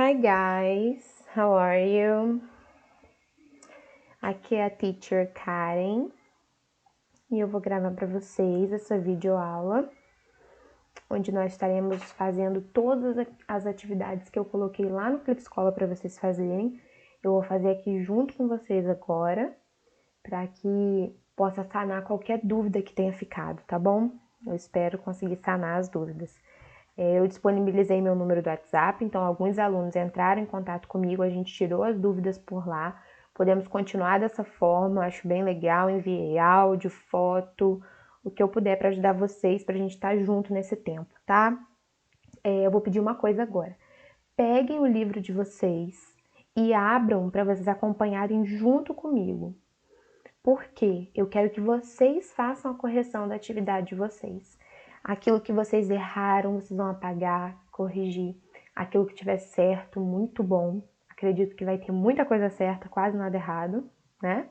Hi guys, how are you? Aqui é a Teacher Karen e eu vou gravar para vocês essa videoaula onde nós estaremos fazendo todas as atividades que eu coloquei lá no Clip Escola para vocês fazerem. Eu vou fazer aqui junto com vocês agora para que possa sanar qualquer dúvida que tenha ficado, tá bom? Eu espero conseguir sanar as dúvidas. Eu disponibilizei meu número do WhatsApp, então alguns alunos entraram em contato comigo, a gente tirou as dúvidas por lá. Podemos continuar dessa forma, acho bem legal, enviei áudio, foto, o que eu puder para ajudar vocês, para a gente estar junto nesse tempo, tá? Eu vou pedir uma coisa agora. Peguem o livro de vocês e abram para vocês acompanharem junto comigo. Por quê? Eu quero que vocês façam a correção da atividade de vocês. Aquilo que vocês erraram, vocês vão apagar, corrigir. Aquilo que tiver certo, muito bom. Acredito que vai ter muita coisa certa, quase nada errado, né?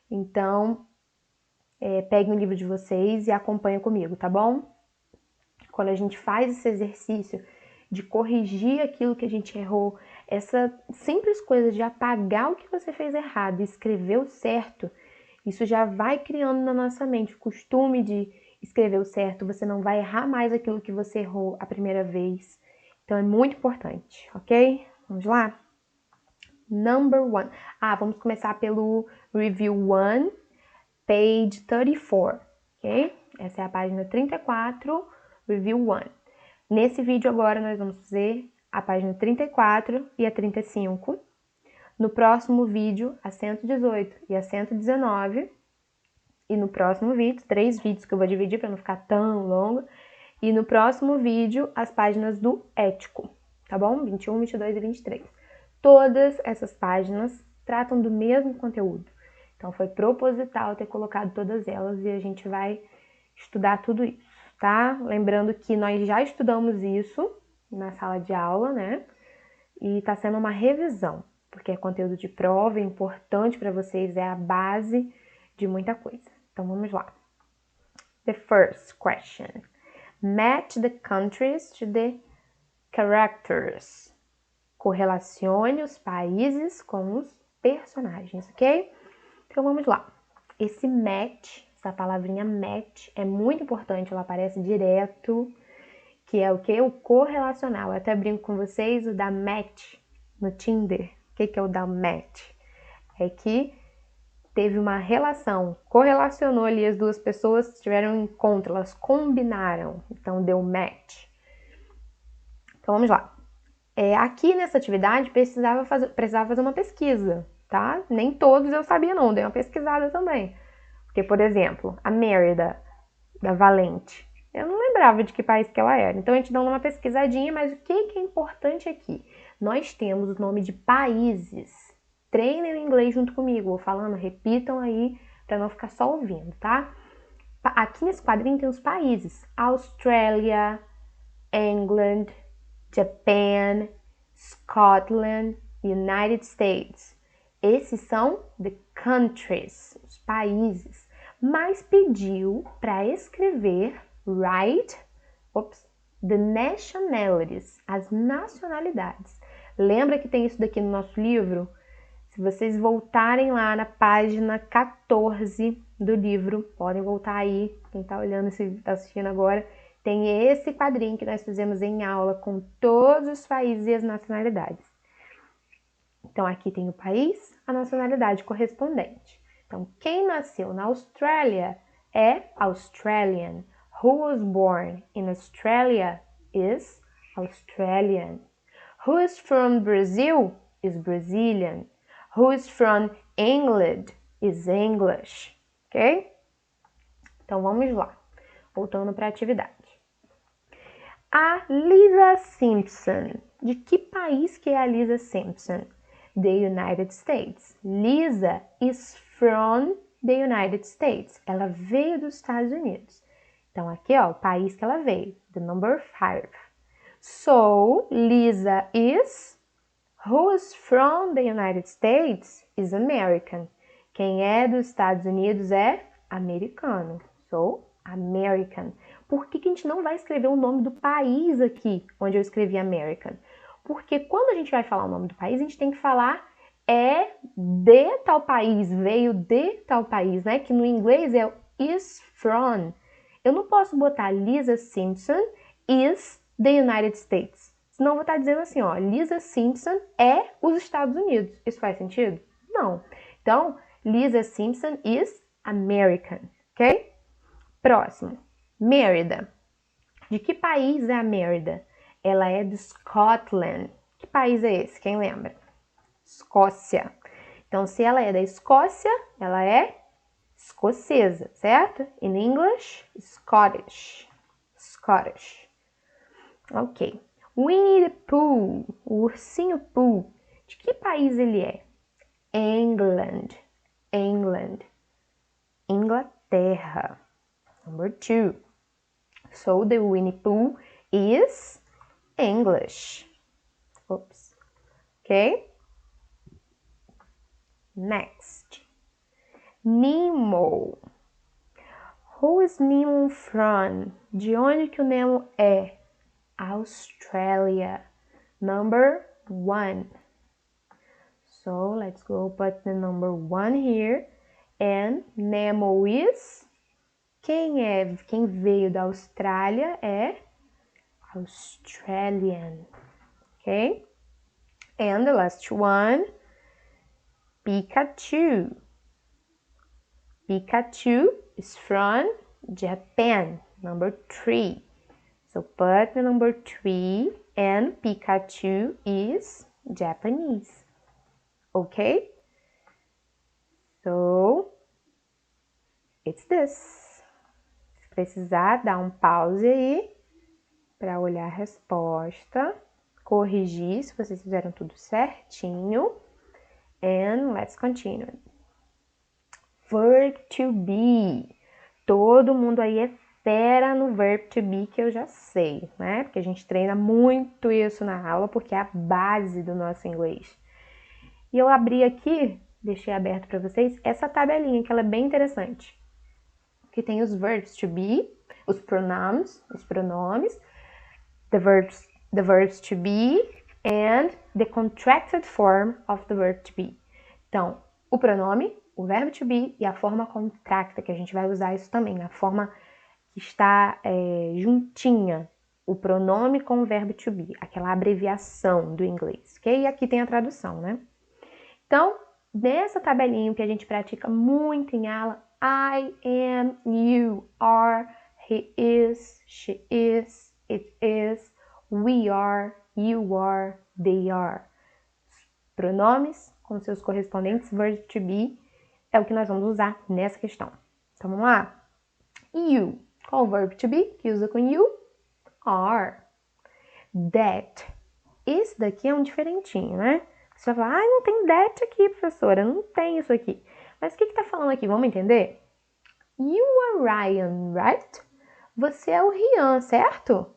Então, peguem o livro de vocês e acompanhem comigo, tá bom? Quando a gente faz esse exercício de corrigir aquilo que a gente errou, essa simples coisa de apagar o que você fez errado e escrever o certo, isso já vai criando na nossa mente o costume de escrever o certo, você não vai errar mais aquilo que você errou a primeira vez. Então é muito importante, ok? Vamos lá? Number 1. Vamos começar pelo Review 1, page 34, ok? Essa é a página 34, Review 1. Nesse vídeo agora nós vamos fazer a página 34 e a 35. No próximo vídeo, a 118 e a 119. E no próximo vídeo, 3 vídeos que eu vou dividir para não ficar tão longo. E no próximo vídeo, as páginas do ético, tá bom? 21, 22 e 23. Todas essas páginas tratam do mesmo conteúdo. Então, foi proposital ter colocado todas elas e a gente vai estudar tudo isso, tá? Lembrando que nós já estudamos isso na sala de aula, né? E tá sendo uma revisão, porque é conteúdo de prova, é importante para vocês, é a base de muita coisa. Então, vamos lá. The first question. Match the countries to the characters. Correlacione os países com os personagens, ok? Então, vamos lá. Esse match, essa palavrinha match, é muito importante, ela aparece direto, que é o que? O correlacional. Eu até brinco com vocês, o da match no Tinder. O que é o da match? É que teve uma relação, correlacionou ali as duas pessoas, tiveram um encontro, elas combinaram, então deu match. Então vamos lá. Aqui nessa atividade precisava fazer uma pesquisa, tá? Nem todos eu sabia não, dei uma pesquisada também. Porque, por exemplo, a Mérida, da Valente, eu não lembrava de que país que ela era. Então a gente dá uma pesquisadinha, mas o que é importante aqui? Nós temos o nome de países. Treinem o inglês junto comigo, vou falando, repitam aí para não ficar só ouvindo, tá? Aqui nesse quadrinho tem os países: Austrália, England, Japan, Scotland, United States. Esses são the countries, os países. Mas pediu para escrever the nationalities, as nacionalidades. Lembra que tem isso daqui no nosso livro? Se vocês voltarem lá na página 14 do livro, podem voltar aí, quem está olhando e está assistindo agora, tem esse quadrinho que nós fizemos em aula com todos os países e as nacionalidades. Então aqui tem o país, a nacionalidade correspondente. Então quem nasceu na Austrália é Australian. Who was born in Australia is Australian. Who is from Brazil is Brazilian. Who is from England is English, ok? Então vamos lá, voltando para a atividade. A Lisa Simpson. De que país que é a Lisa Simpson? The United States. Lisa is from the United States. Ela veio dos Estados Unidos. Então aqui, ó, o país que ela veio. The number 5. So, Lisa is... Who is from the United States is American. Quem é dos Estados Unidos é americano. So, American. Por que a gente não vai escrever o nome do país aqui, onde eu escrevi American? Porque quando a gente vai falar o nome do país, a gente tem que falar é de tal país, veio de tal país, né? Que no inglês é is from. Eu não posso botar Lisa Simpson is the United States. Senão eu vou estar dizendo assim, ó, Lisa Simpson é os Estados Unidos. Isso faz sentido? Não. Então, Lisa Simpson is American, ok? Próximo, Mérida. De que país é a Mérida? Ela é de Scotland. Que país é esse? Quem lembra? Escócia. Então, se ela é da Escócia, ela é escocesa, certo? In English, Scottish. Scottish. Ok. Winnie the Pooh, o ursinho Pooh. De que país ele é? England. England. Inglaterra. Number 2. So the Winnie Pooh is English. Oops. Okay? Next. Nemo. Who is Nemo from? De onde que o Nemo é? Australia. Number 1. So let's go put the number 1 here. And Nemo is... Quem veio da Austrália é Australian. Okay? And the last one, Pikachu. Pikachu is from Japan. Number 3. So put the number 3 and Pikachu is Japanese. Okay? So it's this. Se precisar, dá um pause aí para olhar a resposta, corrigir se vocês fizeram tudo certinho. And let's continue. Verb to be. Todo mundo aí é fera no verb to be, que eu já sei, né? Porque a gente treina muito isso na aula, porque é a base do nosso inglês. E eu abri aqui, deixei aberto para vocês, essa tabelinha, que ela é bem interessante. Que tem os verbs to be, os pronomes, the verbs to be, and the contracted form of the verb to be. Então, o pronome, o verbo to be e a forma contracta, que a gente vai usar isso também, a forma que está juntinha, o pronome com o verbo to be, aquela abreviação do inglês, ok? E aqui tem a tradução, né? Então, nessa tabelinha que a gente pratica muito em aula, I am, you are, he is, she is, it is, we are, you are, they are. Pronomes com seus correspondentes verbs to be é o que nós vamos usar nessa questão. Então, vamos lá? You. Qual o verb to be que usa com you? Are. That. Esse daqui é um diferentinho, né? Você vai falar, não tem that aqui, professora, não tem isso aqui. Mas o que está falando aqui? Vamos entender? You are Ryan, right? Você é o Rian, certo?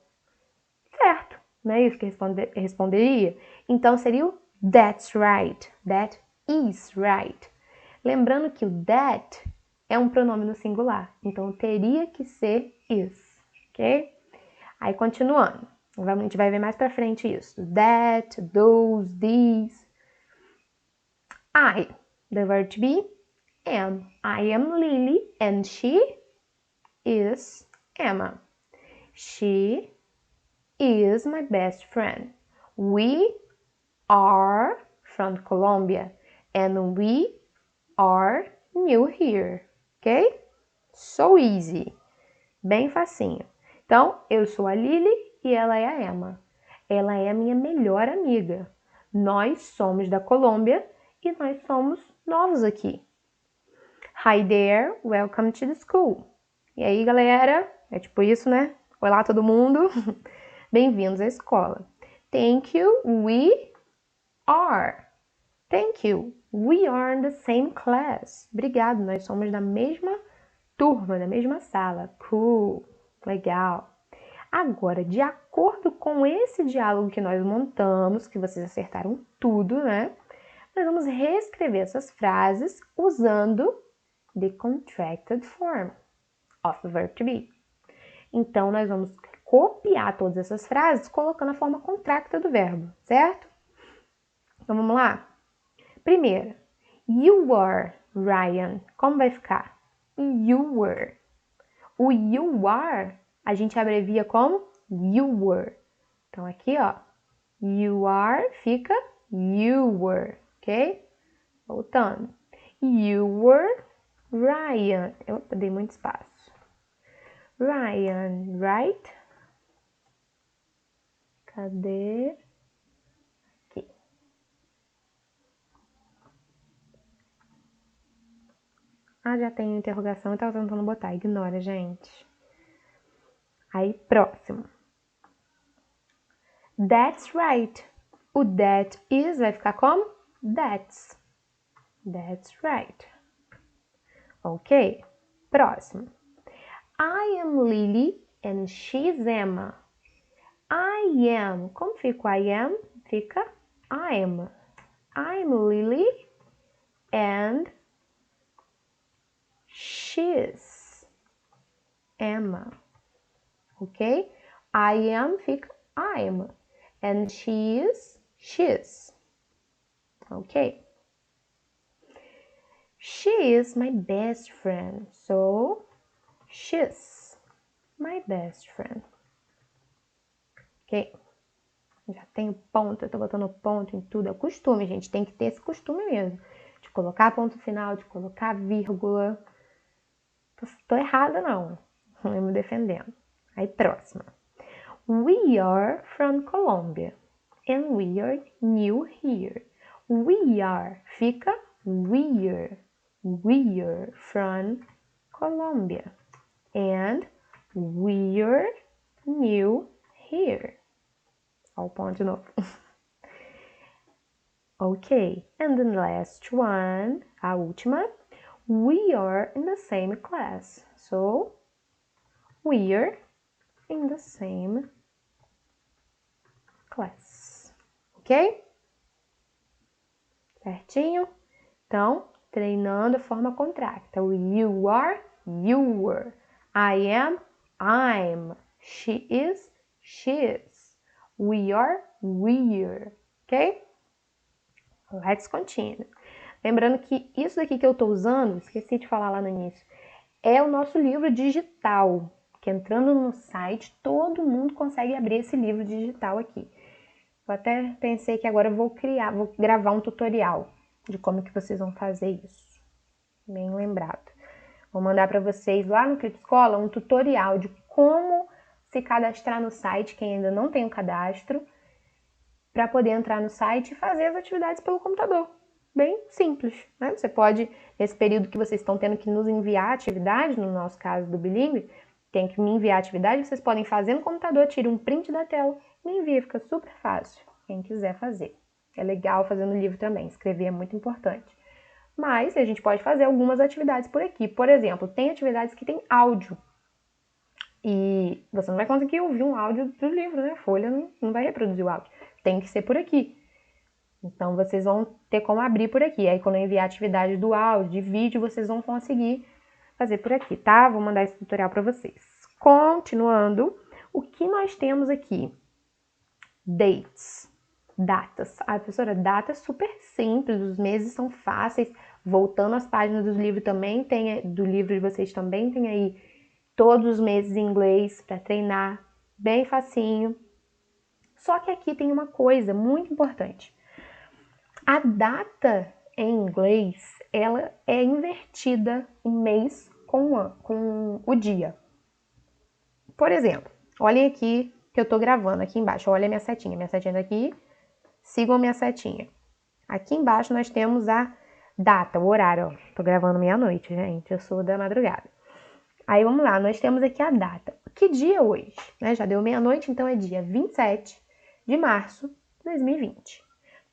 Certo. Não é isso que responderia? Então, seria o that's right. That is right. Lembrando que o that é um pronome no singular. Então, teria que ser is. Ok? Aí, continuando. A gente vai ver mais pra frente isso. That, those, these. I. The verb to be am. I am Lily and she is Emma. She is my best friend. We are from Colombia and we are new here. Ok? So easy. Bem facinho. Então, eu sou a Lily e ela é a Emma. Ela é a minha melhor amiga. Nós somos da Colômbia e nós somos novos aqui. Hi there, welcome to the school. E aí, galera? É tipo isso, né? Olá, todo mundo. Bem-vindos à escola. Thank you, we are. Thank you, we are in the same class. Obrigado, nós somos da mesma turma, da mesma sala. Cool, legal. Agora, de acordo com esse diálogo que nós montamos, que vocês acertaram tudo, né? Nós vamos reescrever essas frases usando the contracted form of the verb to be. Então, nós vamos copiar todas essas frases colocando a forma contracta do verbo, certo? Então, vamos lá? Primeiro, you were, Ryan. Como vai ficar? You were. O you are, a gente abrevia como you were. Então, aqui, ó, you are fica you were, ok? Voltando. You were Ryan. Eu dei muito espaço. Ryan, right? Cadê? Aqui. Ah, já tem interrogação e tava tentando botar. Ignora, gente. Aí, próximo. That's right. O that is vai ficar como? That's. That's right. Ok? Próximo. I am Lily and she's Emma. I am. Como fica o I am? Fica I'm. I'm Lily and she's Emma. Ok? I am fica I'm. And she is she's. Ok? She is my best friend. So, she's my best friend. Ok? Já tenho ponto, eu tô botando ponto em tudo. É o costume, gente. Tem que ter esse costume mesmo. De colocar ponto final, de colocar vírgula. Tô errada, não. Eu me defendendo. Aí, próxima. We are from Colombia. And we are new here. We are fica we're. We're from Colombia. And we're new here. Olha o ponto de novo. Ok, and the last one, a última. We are in the same class. So, we're in the same class. Ok? Certinho? Então, treinando a forma contracta. You are, you were. I am, I'm. She is, she's. We are, we're. Ok? Let's continue. Lembrando que isso daqui que eu estou usando, esqueci de falar lá no início, é o nosso livro digital. Que entrando no site, todo mundo consegue abrir esse livro digital aqui. Eu até pensei que agora eu vou gravar um tutorial de como que vocês vão fazer isso. Bem lembrado. Vou mandar para vocês lá no Clip Escola um tutorial de como se cadastrar no site, quem ainda não tem o cadastro, para poder entrar no site e fazer as atividades pelo computador. Bem simples, né? Você pode, nesse período que vocês estão tendo que nos enviar atividade, no nosso caso do bilíngue, tem que me enviar atividade, vocês podem fazer no computador, tire um print da tela, me envia, fica super fácil, quem quiser fazer. É legal fazer no livro também, escrever é muito importante. Mas a gente pode fazer algumas atividades por aqui. Por exemplo, tem atividades que tem áudio. E você não vai conseguir ouvir um áudio do livro, né? A folha não vai reproduzir o áudio. Tem que ser por aqui. Então, vocês vão ter como abrir por aqui. Aí, quando eu enviar atividade do áudio, de vídeo, vocês vão conseguir fazer por aqui, tá? Vou mandar esse tutorial para vocês. Continuando, o que nós temos aqui? Dates. Datas. Ah, professora, data é super simples, os meses são fáceis. Voltando às páginas do livro também, do livro de vocês também tem aí todos os meses em inglês para treinar, bem facinho. Só que aqui tem uma coisa muito importante. A data em inglês, ela é invertida o mês com o dia. Por exemplo, olhem aqui que eu tô gravando aqui embaixo. Olha a minha setinha tá aqui. Sigam a minha setinha. Aqui embaixo nós temos a data, o horário. Ó. Tô gravando meia-noite, gente. Eu sou da madrugada. Aí vamos lá, nós temos aqui a data. Que dia é hoje? Né? Já deu meia-noite, então é dia 27 de março de 2020.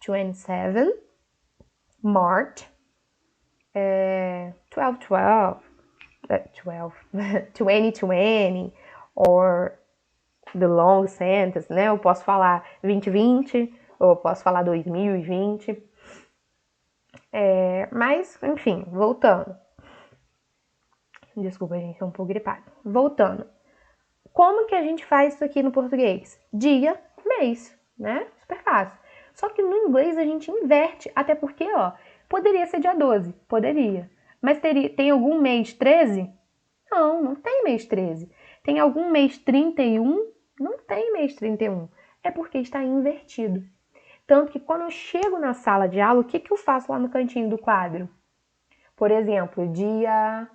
27 March 2020 or the long sentence, né? Eu posso falar 2020 ou eu posso falar 2020. Mas, enfim, voltando. Desculpa, gente, tô um pouco gripada. Voltando. Como que a gente faz isso aqui no português? Dia, mês, né? Super fácil. Só que no inglês a gente inverte, até porque, ó, poderia ser dia 12, poderia. Mas tem algum mês 13? Não, não tem mês 13. Tem algum mês 31? Não tem mês 31. É porque está invertido. Tanto que quando eu chego na sala de aula, o que eu faço lá no cantinho do quadro? Por exemplo, dia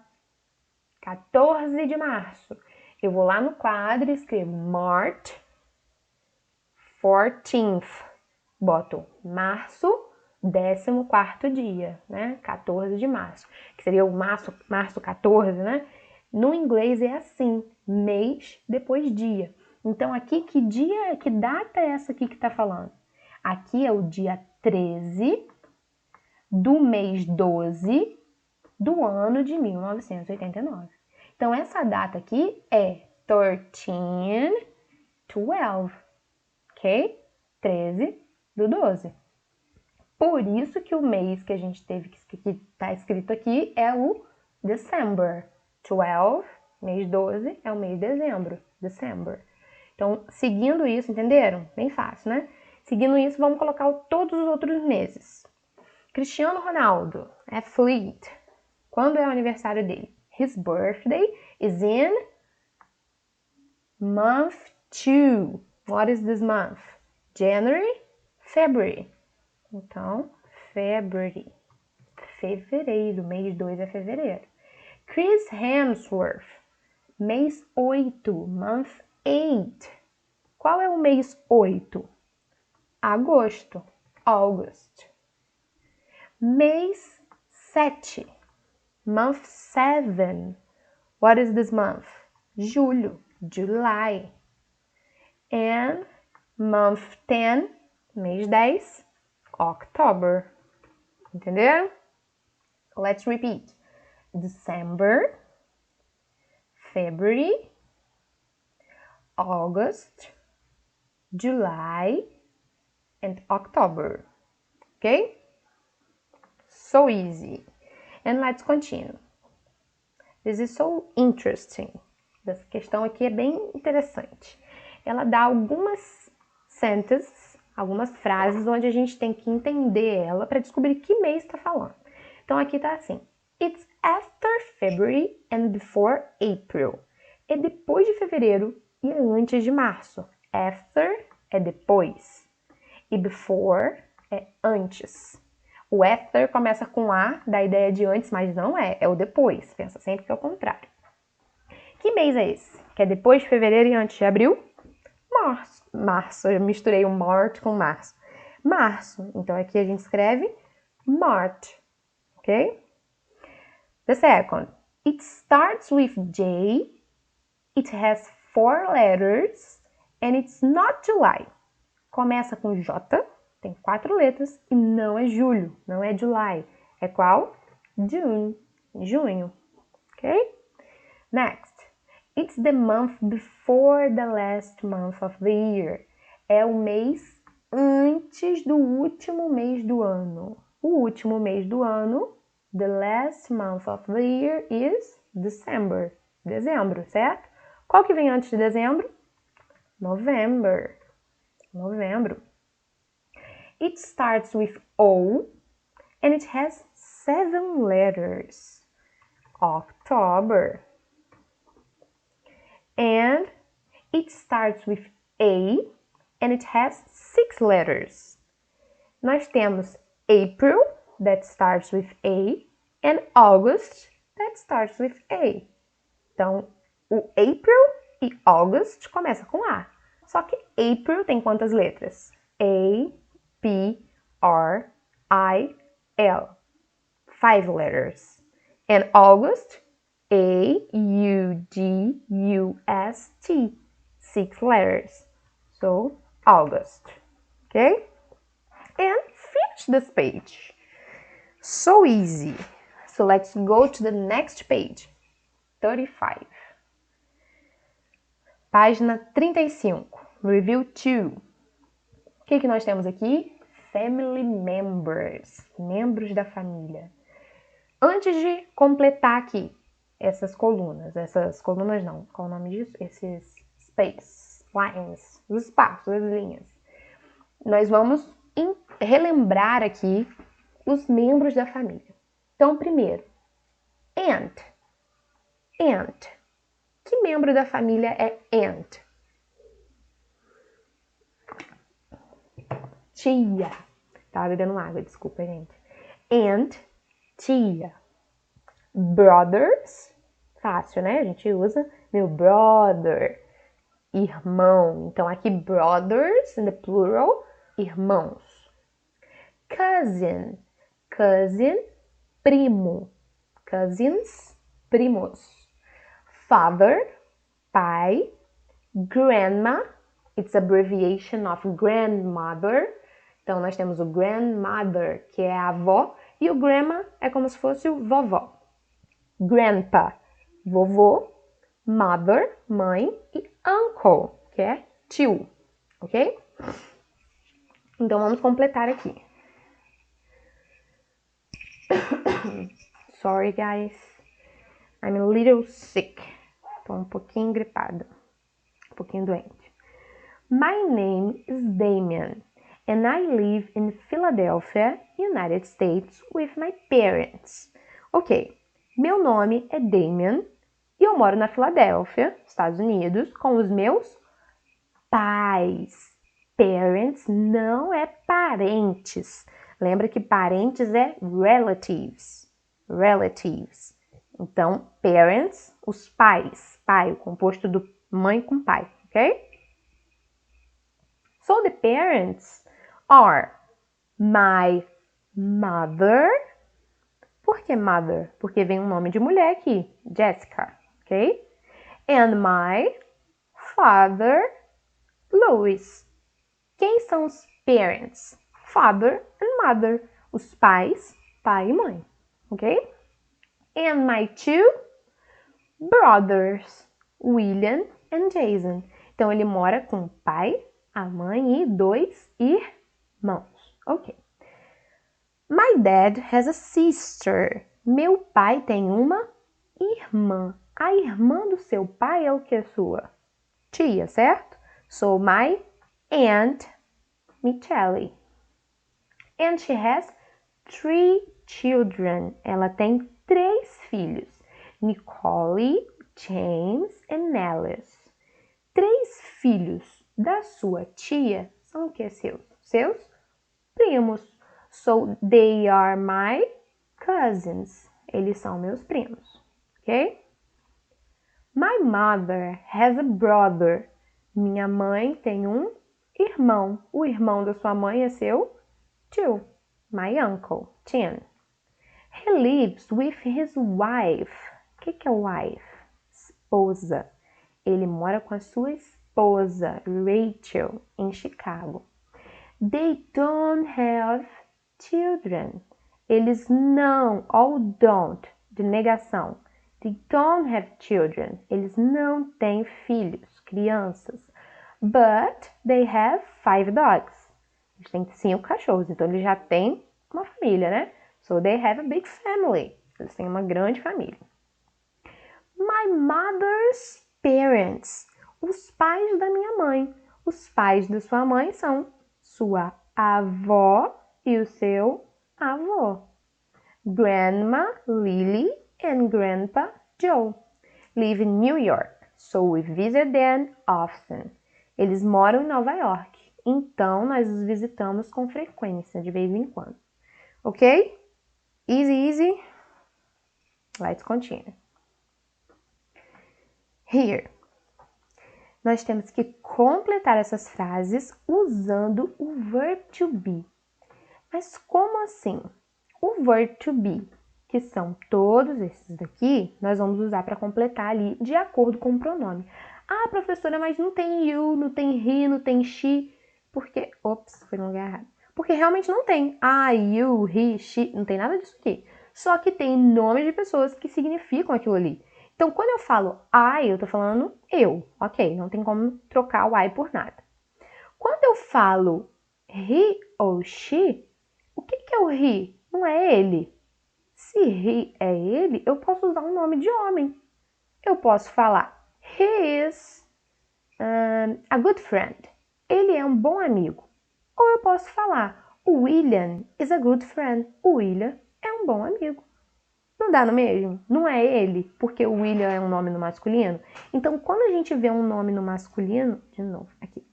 14 de março. Eu vou lá no quadro e escrevo March 14th. Boto março, 14º dia, né? 14 de março. Que seria o março 14, né? No inglês é assim, mês depois dia. Então aqui, que data é essa aqui que tá falando? Aqui é o dia 13 do mês 12 do ano de 1989. Então, essa data aqui é 13, 12, ok? 13 do 12. Por isso que o mês que a gente teve, que tá escrito aqui, é o December. 12, mês 12, é o mês de dezembro. December. Então, seguindo isso, entenderam? Bem fácil, né? Seguindo isso, vamos colocar todos os outros meses. Cristiano Ronaldo, athlete. Quando é o aniversário dele? His birthday is in month 2. What is this month? January, February. Então, February. Fevereiro. Mês 2 é fevereiro. Chris Hemsworth. Mês 8. Month 8. Qual é o mês 8? Agosto. August. Mês 7. Month 7. What is this month? Julho. July. And month 10, mês 10, October. Entenderam? Let's repeat. December, February, August, July, and October. Okay? So easy. And let's continue. This is so interesting. Essa questão aqui é bem interessante. Ela dá algumas sentences, algumas frases onde a gente tem que entender ela para descobrir que mês está falando. Então aqui está assim: It's after February and before April. É depois de fevereiro e é antes de março. After é depois e before é antes. O after começa com A, dá a ideia de antes, mas não é, é o depois. Pensa sempre que é o contrário. Que mês é esse? Que é depois de fevereiro e antes de abril? Março. Março, eu misturei o March com março. Março. Então aqui a gente escreve March. Ok? The second. It starts with J. It has 4 letters. And it's not July. Começa com J. Tem 4 letras e não é julho. Não é July. É qual? June. Junho. Ok? Next. It's the month before the last month of the year. É o mês antes do último mês do ano. O último mês do ano, the last month of the year is December. Dezembro, certo? Qual que vem antes de dezembro? November. Novembro. It starts with O and it has 7 letters. October. And it starts with A and it has 6 letters. Nós temos April, that starts with A, and August, that starts with A. Então, o April e August começa com A. Só que April tem quantas letras? A, P, R, I, L. 5 letters. And August, A, U, G, U, S, T. 6 letters. So, August. Okay? And finish this page. So easy. So, let's go to the next page. 35. Página 35. Review 2. O que nós temos aqui? Family members. Membros da família. Antes de completar aqui essas colunas não, qual o nome disso? space, lines, os espaços, as linhas. Nós vamos relembrar aqui os membros da família. Então, primeiro, aunt. Aunt. Que membro da família é aunt? Tia. Tava bebendo água, desculpa, gente. Aunt, tia. Brothers, fácil, né? A gente usa meu brother, irmão. Então, aqui brothers, in the plural, irmãos. Cousin, cousin, primo. Cousins, primos. Father, pai. Grandma, it's abbreviation of grandmother. Então, nós temos o grandmother, que é a avó, e o grandma é como se fosse o vovó. Grandpa, vovô. Mother, mãe. E uncle, que é tio, ok? Então, vamos completar aqui. Sorry, guys. I'm a little sick. Tô um pouquinho gripada. Um pouquinho doente. My name is Damien, and I live in Philadelphia, United States, with my parents. Ok, meu nome é Damien e eu moro na Filadélfia, Estados Unidos, com os meus pais. Parents não é parentes. Lembra que parentes é relatives. Relatives. Então, parents, os pais. Pai, o composto do mãe com pai, ok? So the parents are my mother. Por que mother? Porque vem um nome de mulher aqui, Jessica, ok? And my father, Louis. Quem são os parents? Father and mother. Os pais, pai e mãe, ok? And my two brothers, William and Jason. Então, ele mora com o pai, a mãe e 2 irmãos, ok? My dad has a sister. Meu pai tem uma irmã. A irmã do seu pai é o que, sua? Tia, certo? So, my aunt, Michelle. And she has 3 children. Ela tem 3 filhos. Nicole, James and Alice. 3 filhos da sua tia são o que, seus? Seus primos. So, they are my cousins. Eles são meus primos, ok? My mother has a brother. Minha mãe tem um irmão. O irmão da sua mãe é seu tio. My uncle, Tim. He lives with his wife. O que é wife? Esposa. Ele mora com a sua esposa, Rachel, em Chicago. They don't have children. Eles não, ou don't, de negação. They don't have children. Eles não têm filhos, crianças. But they have 5 dogs. Eles têm 5 cachorros, então eles já têm uma família, né? So they have a big family. Eles têm uma grande família. My mother's parents. Os pais da minha mãe. Os pais da sua mãe são sua avó e o seu avô. Grandma Lily and Grandpa Joe live in New York, so we visit them often. Eles moram em Nova York, então nós os visitamos com frequência, de vez em quando. Ok? Easy, easy. Let's continue. Here. Nós temos que completar essas frases usando o verb to be. Mas como assim? O verb to be, que são todos esses daqui, nós vamos usar para completar ali de acordo com o pronome. Ah, professora, mas não tem you, não tem he, não tem she, porque... Ops, foi no lugar errado. Porque realmente não tem. Ah, you, he, she, não tem nada disso aqui. Só que tem nomes de pessoas que significam aquilo ali. Então, quando eu falo I, eu tô falando eu, ok? Não tem como trocar o I por nada. Quando eu falo he ou she, o que é o he? Não é ele. Se he é ele, eu posso usar um nome de homem. Eu posso falar he is, A good friend. Ele é um bom amigo. Ou eu posso falar, o William is a good friend. O William é um bom amigo. Não dá no mesmo? Não é ele, porque o William é um nome no masculino. Então, quando a gente vê um nome no masculino, de novo, aqui.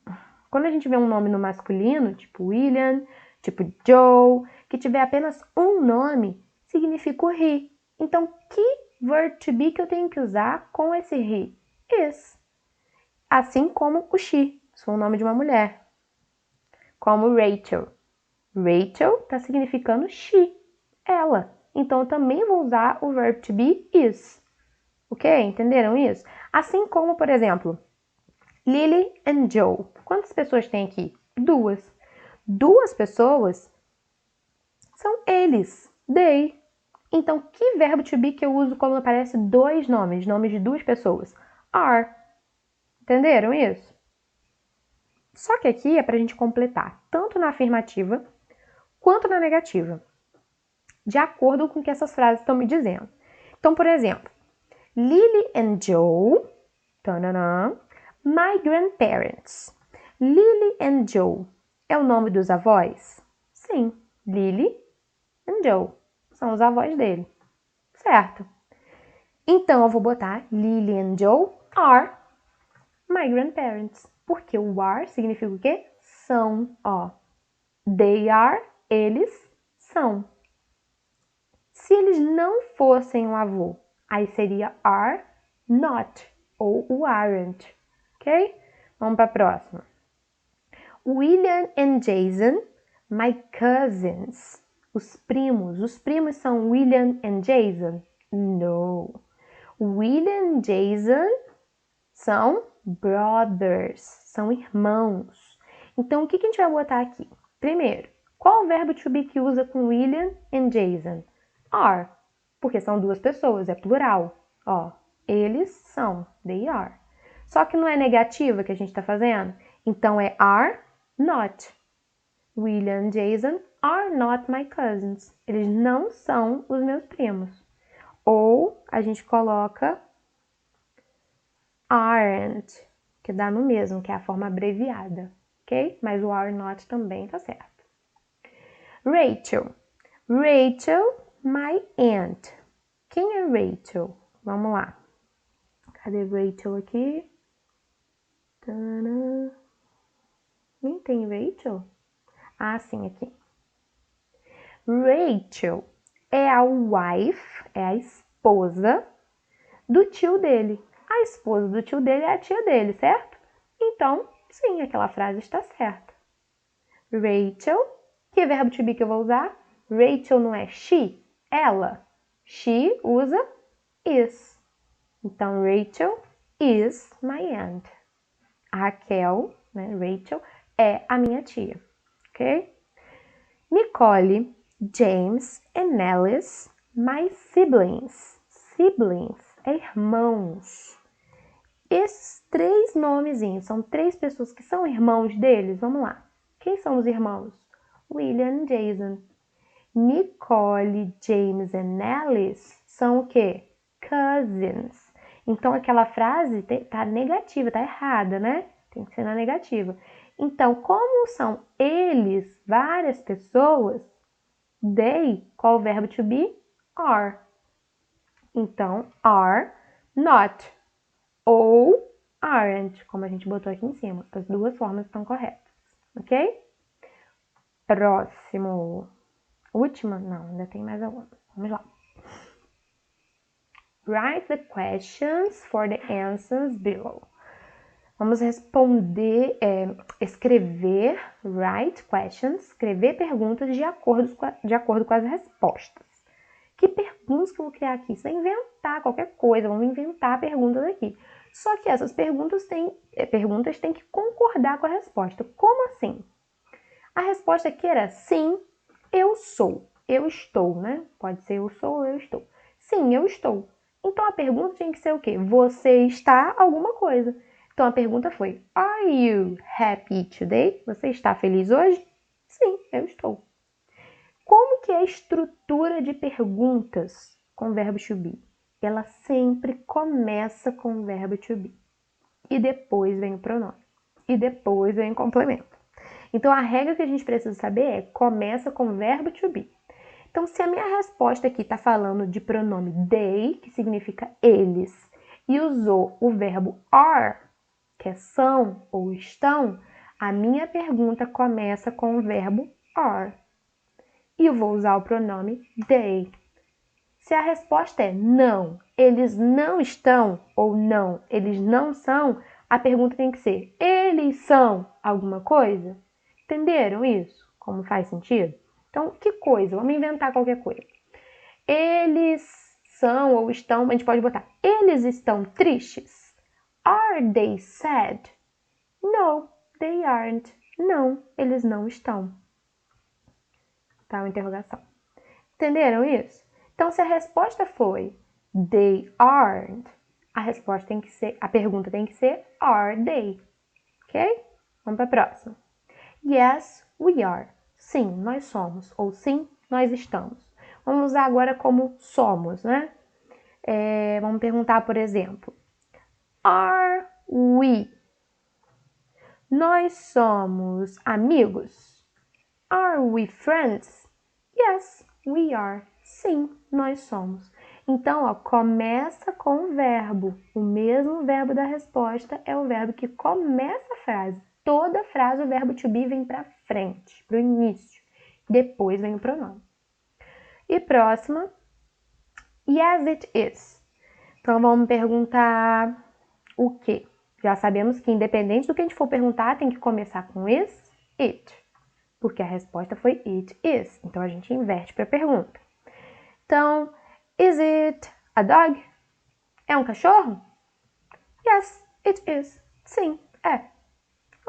Quando a gente vê um nome no masculino, tipo William, tipo Joe, que tiver apenas um nome, significa o he. Então, que verb to be que eu tenho que usar com esse he? Is. Assim como o she, se for o nome de uma mulher. Como Rachel. Rachel está significando she, ela. Então, eu também vou usar o verb to be is. Ok? Entenderam isso? Assim como, por exemplo, Lily and Joe. Quantas pessoas tem aqui? Duas. Duas pessoas são eles. They. Então, que verbo to be que eu uso quando aparece dois nomes de duas pessoas? Are. Entenderam isso? Só que aqui é para a gente completar, tanto na afirmativa quanto na negativa, de acordo com o que essas frases estão me dizendo. Então, por exemplo, Lily and Joe, tanana, my grandparents. Lily and Joe é o nome dos avós? Sim, Lily and Joe são os avós dele, certo? Então, eu vou botar Lily and Joe are my grandparents, porque o are significa o quê? São, ó. They are, eles são. Se eles não fossem um avô, aí seria are not ou o aren't, ok? Vamos para a próxima. William and Jason, my cousins. Os primos são William and Jason? No. William e Jason são brothers, são irmãos. Então, o que a gente vai botar aqui? Primeiro, qual o verbo to be que usa com William e Jason? Are, porque são duas pessoas, é plural. Ó, eles são, they are. Só que não é negativa que a gente está fazendo? Então, é are not. William e Jason are not my cousins. Eles não são os meus primos. Ou a gente coloca aren't, que dá no mesmo, que é a forma abreviada, ok? Mas o are not também tá certo. Rachel. Rachel, my aunt. Quem é Rachel? Vamos lá. Cadê Rachel aqui? Tana. Nem tem Rachel? Ah, sim, aqui. Rachel é a wife, é a esposa do tio dele. A esposa do tio dele é a tia dele, certo? Então, sim, aquela frase está certa. Rachel, que verbo to be que eu vou usar? Rachel não é she, ela. She usa is. Então, Rachel is my aunt. A Raquel, né, Rachel, é a minha tia, ok? Nicole, James and Alice, my siblings. Siblings é irmãos. Esses três nomezinhos são três pessoas que são irmãos deles. Vamos lá. Quem são os irmãos? William e Jason. Nicole, James e Alice são o quê? Cousins. Então, aquela frase tá negativa, tá errada, né? Tem que ser na negativa. Então, como são eles, várias pessoas, they, qual o verbo to be? Are. Então, are not. Ou aren't, como a gente botou aqui em cima. As duas formas estão corretas, ok? Próximo. Última? Não, ainda tem mais alguma. Vamos lá. Write the questions for the answers below. Vamos responder, escrever, write questions, escrever perguntas de acordo com as respostas. Que perguntas que eu vou criar aqui? Isso é inventar qualquer coisa, vamos inventar perguntas aqui. Só que essas perguntas têm que concordar com a resposta. Como assim? A resposta aqui era sim, eu sou. Eu estou, né? Pode ser eu sou ou eu estou. Sim, eu estou. Então a pergunta tinha que ser o quê? Você está alguma coisa. Então a pergunta foi: Are you happy today? Você está feliz hoje? Sim, eu estou. Como que é a estrutura de perguntas com o verbo to be? Ela sempre começa com o verbo to be. e depois vem o pronome. E depois vem o complemento. Então, a regra que a gente precisa saber é, começa com o verbo to be. Então, se a minha resposta aqui está falando de pronome they, que significa eles, e usou o verbo are, que é são ou estão, a minha pergunta começa com o verbo are. E eu vou usar o pronome they. Se a resposta é não, eles não estão, ou não, eles não são, a pergunta tem que ser, eles são alguma coisa? Entenderam isso? Como faz sentido? Então, que coisa? Vamos inventar qualquer coisa. Eles são ou estão, a gente pode botar, eles estão tristes? Are they sad? No, they aren't. Não, eles não estão. Tá, uma interrogação. Entenderam isso? Então, se a resposta foi they aren't, a resposta tem que ser, a pergunta tem que ser are they? Ok? Vamos para a próxima. Yes, we are. Sim, nós somos. Ou sim, nós estamos. Vamos usar agora como somos, né? Vamos perguntar, por exemplo, are we? Nós somos amigos? Are we friends? Yes, we are. Sim, nós somos. Então, ó, começa com o verbo. O mesmo verbo da resposta é o verbo que começa a frase. Toda frase o verbo to be vem para frente, para o início. Depois vem o pronome. E próxima. Yes, it is. Então, vamos perguntar o quê? Já sabemos que independente do que a gente for perguntar, tem que começar com is, it. Porque a resposta foi it is. Então, a gente inverte para a pergunta. Então, is it a dog? É um cachorro? Yes, it is. Sim, é.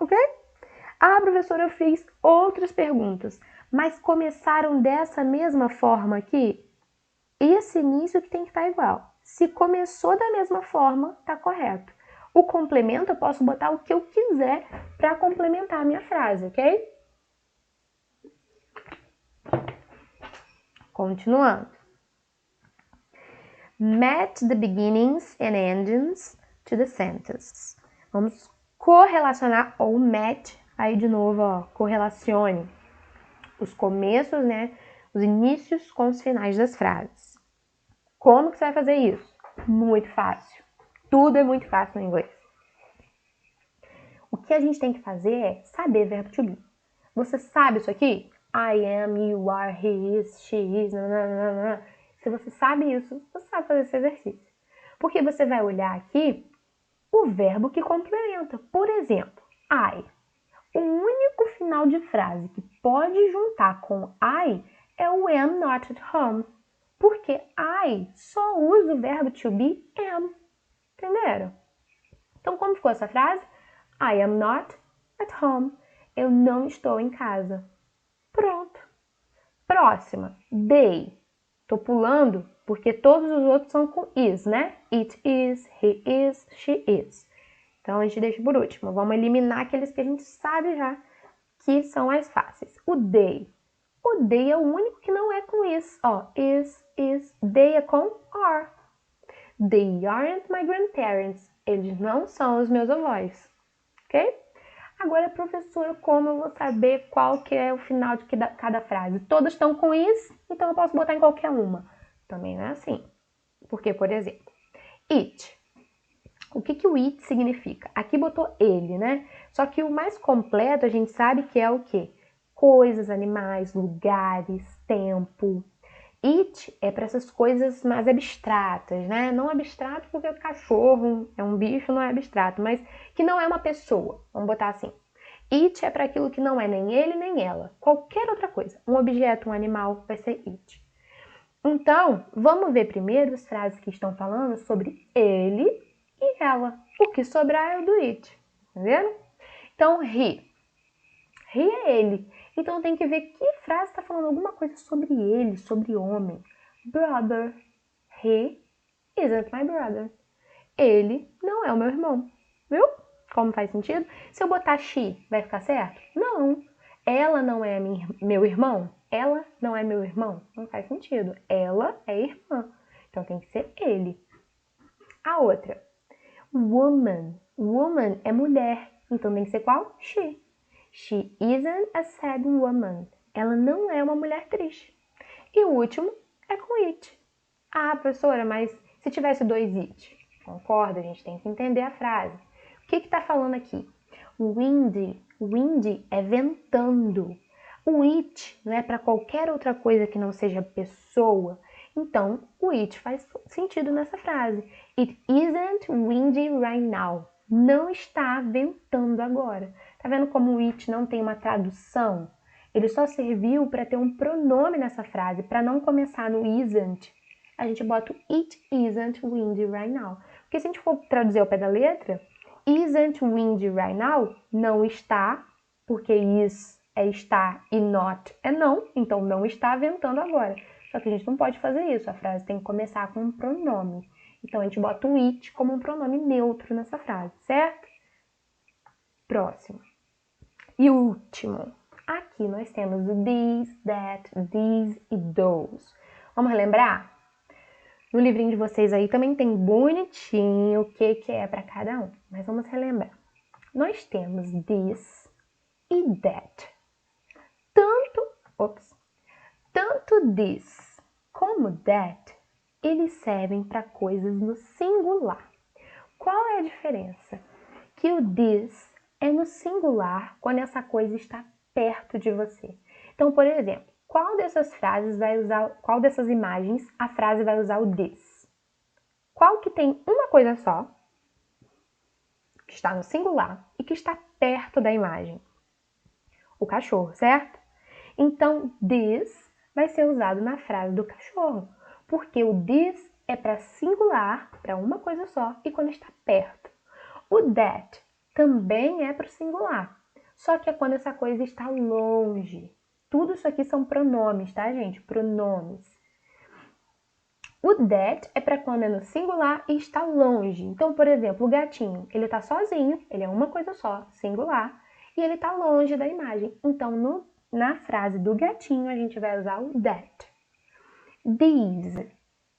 Ok? Ah, professora, eu fiz outras perguntas, mas começaram dessa mesma forma aqui? Esse início que tem que estar igual. Se começou da mesma forma, tá correto. O complemento eu posso botar o que eu quiser para complementar a minha frase, ok? Continuando. Match the beginnings and endings to the sentence. Vamos correlacionar ou match, aí de novo, ó, correlacione os começos, né, os inícios com os finais das frases. Como que você vai fazer isso? Muito fácil. Tudo é muito fácil no inglês. O que a gente tem que fazer é saber verbo to be. Você sabe isso aqui? I am, you are, he is, she is, nananana. Se você sabe isso, você sabe fazer esse exercício. Porque você vai olhar aqui o verbo que complementa. Por exemplo, I. O único final de frase que pode juntar com I é o am not at home. Porque I só usa o verbo to be am. Entenderam? Então, como ficou essa frase? I am not at home. Eu não estou em casa. Pronto. Próxima. They. Tô pulando porque todos os outros são com is, né? It is, he is, she is. Então, a gente deixa por último. Vamos eliminar aqueles que a gente sabe já que são mais fáceis. O they. O they é o único que não é com is. Ó, is. They é com are. They aren't my grandparents. Eles não são os meus avós. Ok? Agora, professora, como eu vou saber qual que é o final de cada frase? Todas estão com is, então eu posso botar em qualquer uma. Também não é assim. Porque, por exemplo, it. O que o it significa? Aqui botou ele, né? Só que o mais completo a gente sabe que é o quê? Coisas, animais, lugares, tempo. It é para essas coisas mais abstratas, né? Não abstrato porque o cachorro é um bicho, não é abstrato, mas que não é uma pessoa. Vamos botar assim. It é para aquilo que não é nem ele nem ela. Qualquer outra coisa. Um objeto, um animal, vai ser it. Então, vamos ver primeiro as frases que estão falando sobre ele e ela. O que sobrar é o do it. Entenderam? Então, he. He é ele. Então tem que ver que frase está falando alguma coisa sobre ele, sobre homem. Brother. He isn't my brother. Ele não é o meu irmão. Viu? Como faz sentido? Se eu botar she, vai ficar certo? Não. Ela não é meu irmão? Ela não é meu irmão? Não faz sentido. Ela é irmã. Então tem que ser ele. A outra. Woman. Woman é mulher, então tem que ser qual? She. She isn't a sad woman. Ela não é uma mulher triste. E o último é com it. Ah, professora, mas se tivesse dois it? Concordo, a gente tem que entender a frase. O que está falando aqui? Windy. Windy é ventando. O it não é para qualquer outra coisa que não seja pessoa. Então, o it faz sentido nessa frase. It isn't windy right now. Não está ventando agora. Tá vendo como o it não tem uma tradução? Ele só serviu para ter um pronome nessa frase, para não começar no isn't. A gente bota o it isn't windy right now. Porque se a gente for traduzir ao pé da letra, isn't windy right now não está, porque is é estar e not é não, então não está ventando agora. Só que a gente não pode fazer isso, a frase tem que começar com um pronome. Então a gente bota o it como um pronome neutro nessa frase, certo? Próximo. E último. Aqui nós temos o these, that, these e those. Vamos relembrar? No livrinho de vocês aí também tem bonitinho o que é para cada um. Mas vamos relembrar. Nós temos this e that. Tanto this como that, eles servem para coisas no singular. Qual é a diferença? Que o this é no singular quando essa coisa está perto de você. Então, por exemplo, qual dessas imagens a frase vai usar o this? Qual que tem uma coisa só, que está no singular e que está perto da imagem? O cachorro, certo? Então, this vai ser usado na frase do cachorro, porque o this é para singular, para uma coisa só, e quando está perto. O that também é para o singular, só que é quando essa coisa está longe. Tudo isso aqui são pronomes, tá, gente? Pronomes. O that é para quando é no singular e está longe. Então, por exemplo, o gatinho, ele está sozinho, ele é uma coisa só, singular, e ele está longe da imagem. Então, na frase do gatinho, a gente vai usar o that. These.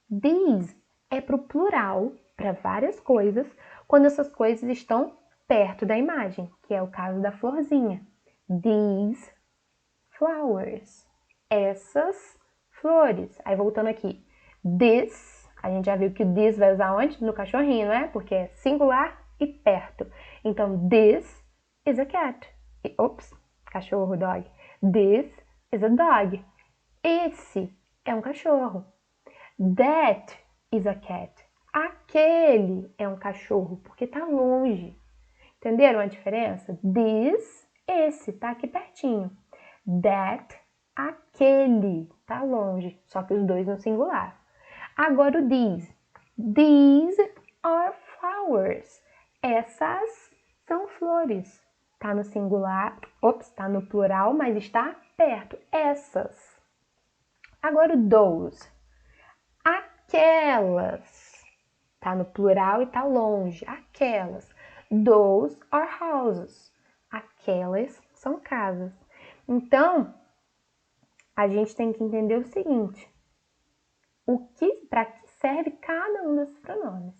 These é para o plural, para várias coisas, quando essas coisas estão perto da imagem, que é o caso da florzinha. These flowers. Essas flores. Aí voltando aqui. This, a gente já viu que o this vai usar onde? No cachorrinho, não é? Porque é singular e perto. Então, this is a cat. Ops, cachorro, dog. This is a dog. Esse é um cachorro. That is a cat. Aquele é um cachorro, porque tá longe. Entenderam a diferença? This, esse, tá aqui pertinho. That, aquele, tá longe. Só que os dois no singular. Agora o these. These are flowers. Essas são flores. Tá no singular, tá no plural, mas está perto. Essas. Agora o those. Aquelas. Tá no plural e tá longe. Aquelas. Those are houses. Aquelas são casas. Então, a gente tem que entender o seguinte. Para que serve cada um desses pronomes?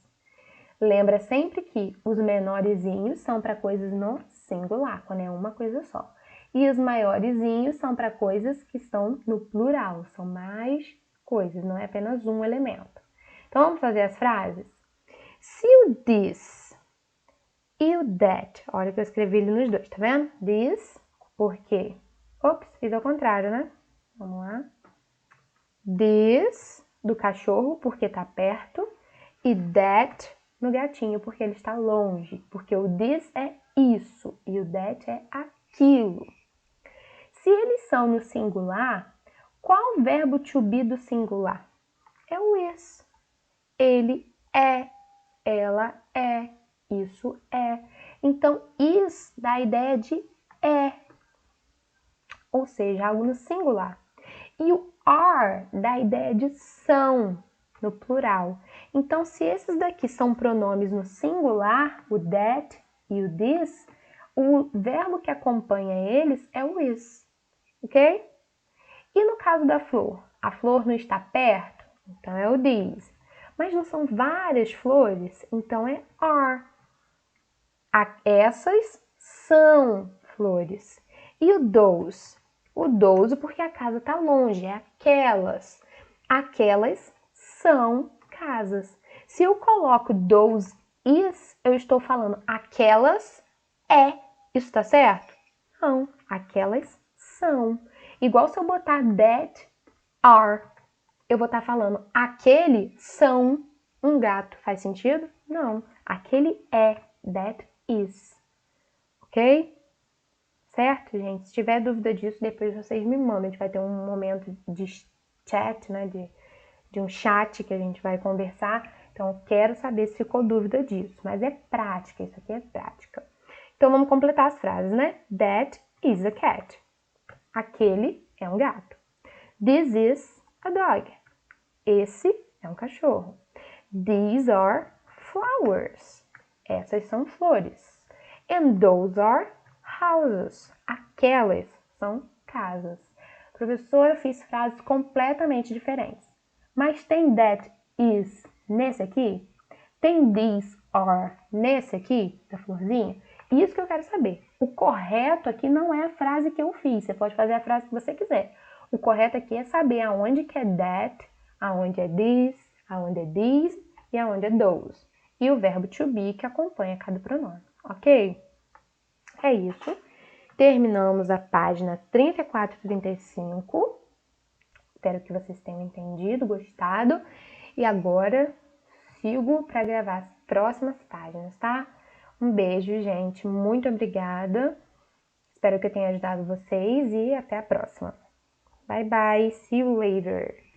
Lembra sempre que os menorzinhos são para coisas no singular, quando é uma coisa só. E os maiorzinhos são para coisas que estão no plural, são mais coisas, não é apenas um elemento. Então, vamos fazer as frases? Se o this e o that, olha que eu escrevi ele nos dois, tá vendo? This, por quê? Ops, fiz ao contrário, né? Vamos lá. This, do cachorro, porque tá perto, e that, no gatinho, porque ele está longe. Porque o this é isso e o that é aquilo. Se eles são no singular, qual o verbo to be do singular? É o is. Ele é, ela é, isso é. Então, is dá a ideia de é, ou seja, algo no singular. E o are dá a ideia de são, no plural. Então, se esses daqui são pronomes no singular, o that e o this, o verbo que acompanha eles é o is, ok? E no caso da flor? A flor não está perto? Então é o these. Mas não são várias flores? Então é are. Essas são flores. E o those? O those porque a casa tá longe, é aquelas. Aquelas são casas. Se eu coloco those is, eu estou falando aquelas é. Isso tá certo? Não, aquelas são. Igual se eu botar that are, eu vou estar falando aquele são um gato. Faz sentido? Não. Aquele é, that is. Ok? Certo, gente? Se tiver dúvida disso, depois vocês me mandam. A gente vai ter um momento de chat, né? De um chat que a gente vai conversar. Então, eu quero saber se ficou dúvida disso. Mas é prática, isso aqui é prática. Então, vamos completar as frases, né? That is a cat. Aquele é um gato. This is a dog. Esse é um cachorro. These are flowers. Essas são flores. And those are houses. Aquelas são casas. Professora, eu fiz frases completamente diferentes. Mas tem that is nesse aqui? Tem these are nesse aqui, da florzinha? Isso que eu quero saber. O correto aqui não é a frase que eu fiz. Você pode fazer a frase que você quiser. O correto aqui é saber aonde que é that, aonde é this, aonde é these e aonde é those. E o verbo to be que acompanha cada pronome, ok? É isso. Terminamos a página 34 e 35. Espero que vocês tenham entendido, gostado. E agora sigo para gravar as próximas páginas, tá? Um beijo, gente. Muito obrigada. Espero que eu tenha ajudado vocês e até a próxima. Bye, bye. See you later.